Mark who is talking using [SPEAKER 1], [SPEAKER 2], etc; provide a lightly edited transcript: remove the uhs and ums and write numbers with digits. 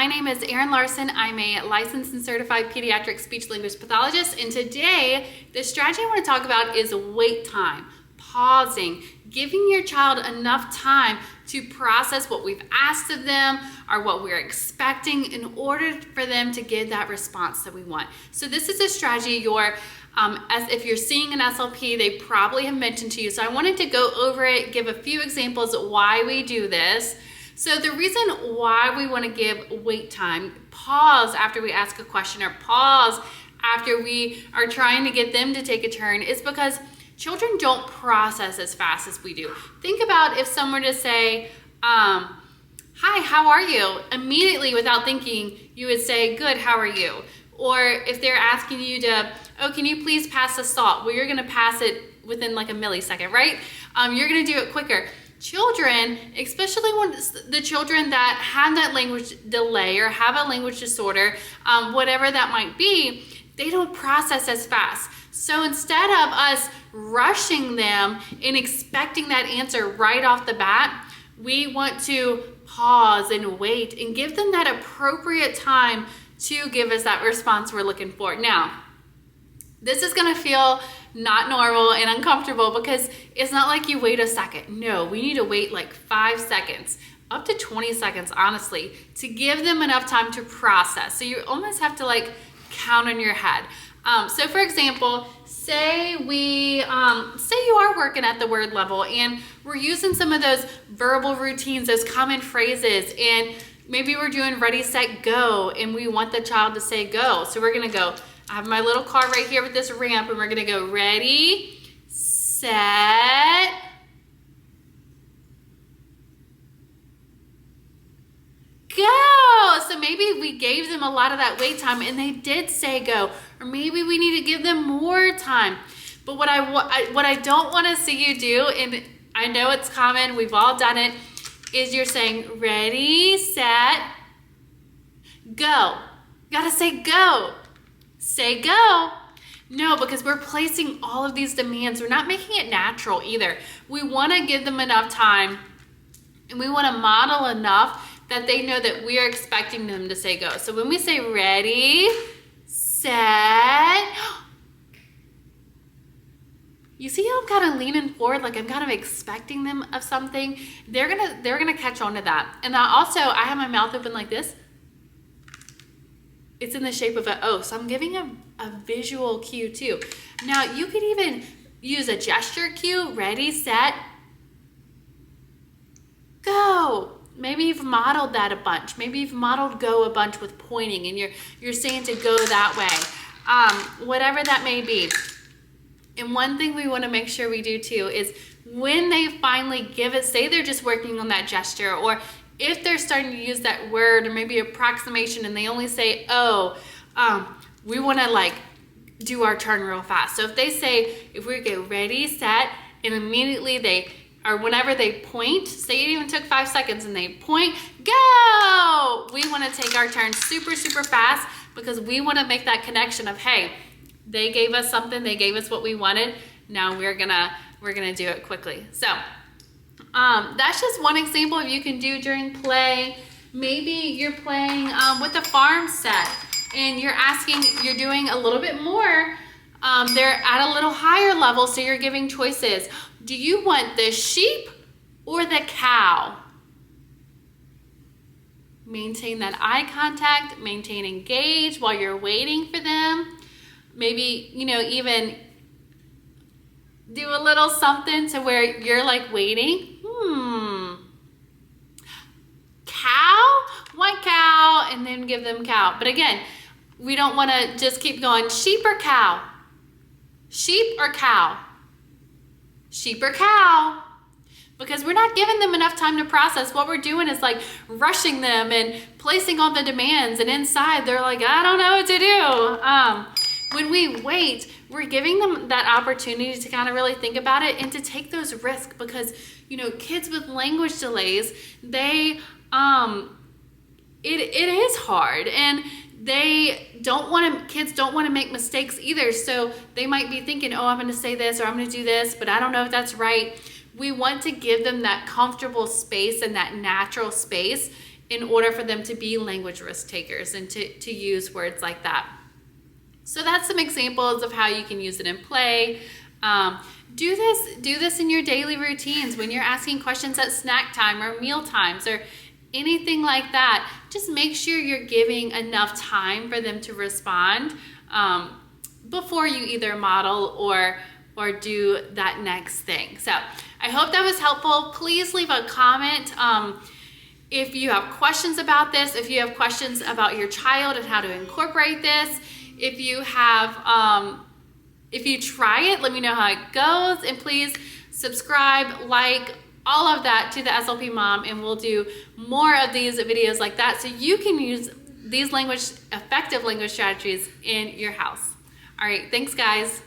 [SPEAKER 1] My name is Erin Larson. I'm a licensed and certified pediatric speech language pathologist, and today the strategy I want to talk about is wait time, pausing, giving your child enough time to process what we've asked of them or what we're expecting in order for them to give that response that we want. So this is a strategy as if you're seeing an SLP, they probably have mentioned to you. So I wanted to go over it, give a few examples of why we do this. So the reason why we want to give wait time, pause after we ask a question or pause after we are trying to get them to take a turn, is because children don't process as fast as we do. Think about if someone were to say, hi, how are you? Immediately without thinking, you would say, good, how are you? Or if they're asking you to, oh, can you please pass the salt? Well, you're gonna pass it within like a millisecond, right? You're gonna do it quicker. Children, especially when the children that have that language delay or have a language disorder, whatever that might be, they don't process as fast. So instead of us rushing them and expecting that answer right off the bat, we want to pause and wait and give them that appropriate time to give us that response we're looking for. Now, this is gonna feel not normal and uncomfortable because it's not like you wait a second. No, we need to wait like 5 seconds, up to 20 seconds, honestly, to give them enough time to process. So you almost have to like count on your head. So for example, say you are working at the word level and we're using some of those verbal routines, those common phrases, and maybe we're doing ready, set, go, and we want the child to say go. So we're gonna go, I have my little car right here with this ramp, and we're gonna go ready, set, go. So maybe we gave them a lot of that wait time and they did say go, or maybe we need to give them more time. But what I don't wanna see you do, and I know it's common, we've all done it, is you're saying ready, set, go. You gotta say go. Say go. No, because we're placing all of these demands. We're not making it natural either. We wanna give them enough time and we wanna model enough that they know that we are expecting them to say go. So when we say ready, set, you see how I'm kind of leaning forward, like I'm kind of expecting them of something? They're gonna catch on to that. And I have my mouth open like this. It's in the shape of an O, so I'm giving a visual cue too. Now you could even use a gesture cue, ready, set, go. Maybe you've modeled that a bunch. Maybe you've modeled go a bunch with pointing and you're saying to go that way. Whatever that may be. And one thing we want to make sure we do too is when they finally give it, say they're just working on that gesture, or if they're starting to use that word or maybe approximation and they only say, oh, we want to like do our turn real fast. So if they say, if we get ready, set, and immediately whenever they point, say it even took 5 seconds and they point, go! We want to take our turn super, super fast because we want to make that connection of, hey, they gave us something, they gave us what we wanted, now we're gonna do it quickly. So that's just one example you can do during play. Maybe you're playing with a farm set and you're doing a little bit more. They're at a little higher level, so you're giving choices. Do you want the sheep or the cow? Maintain that eye contact, maintain engage while you're waiting for them. Maybe, even do a little something to where you're like waiting. Cow? What cow? And then give them cow. But again, we don't want to just keep going sheep or cow. Sheep or cow. Sheep or cow. Because we're not giving them enough time to process. What we're doing is like rushing them and placing all the demands, and inside they're like, I don't know what to do. When we wait, we're giving them that opportunity to kind of really think about it and to take those risks, because kids with language delays, it is hard, and kids don't want to make mistakes either. So they might be thinking, oh, I'm going to say this or I'm going to do this, but I don't know if that's right. We want to give them that comfortable space and that natural space in order for them to be language risk takers and to use words like that. So that's some examples of how you can use it in play. Do this in your daily routines when you're asking questions at snack time or meal times or anything like that. Just make sure you're giving enough time for them to respond before you either model or do that next thing. So I hope that was helpful. Please leave a comment if you have questions about this, if you have questions about your child and how to incorporate this. If you have, if you try it, let me know how it goes, and please subscribe, like, all of that to the SLP Mom, and we'll do more of these videos like that so you can use these effective language strategies in your house. All right, thanks guys.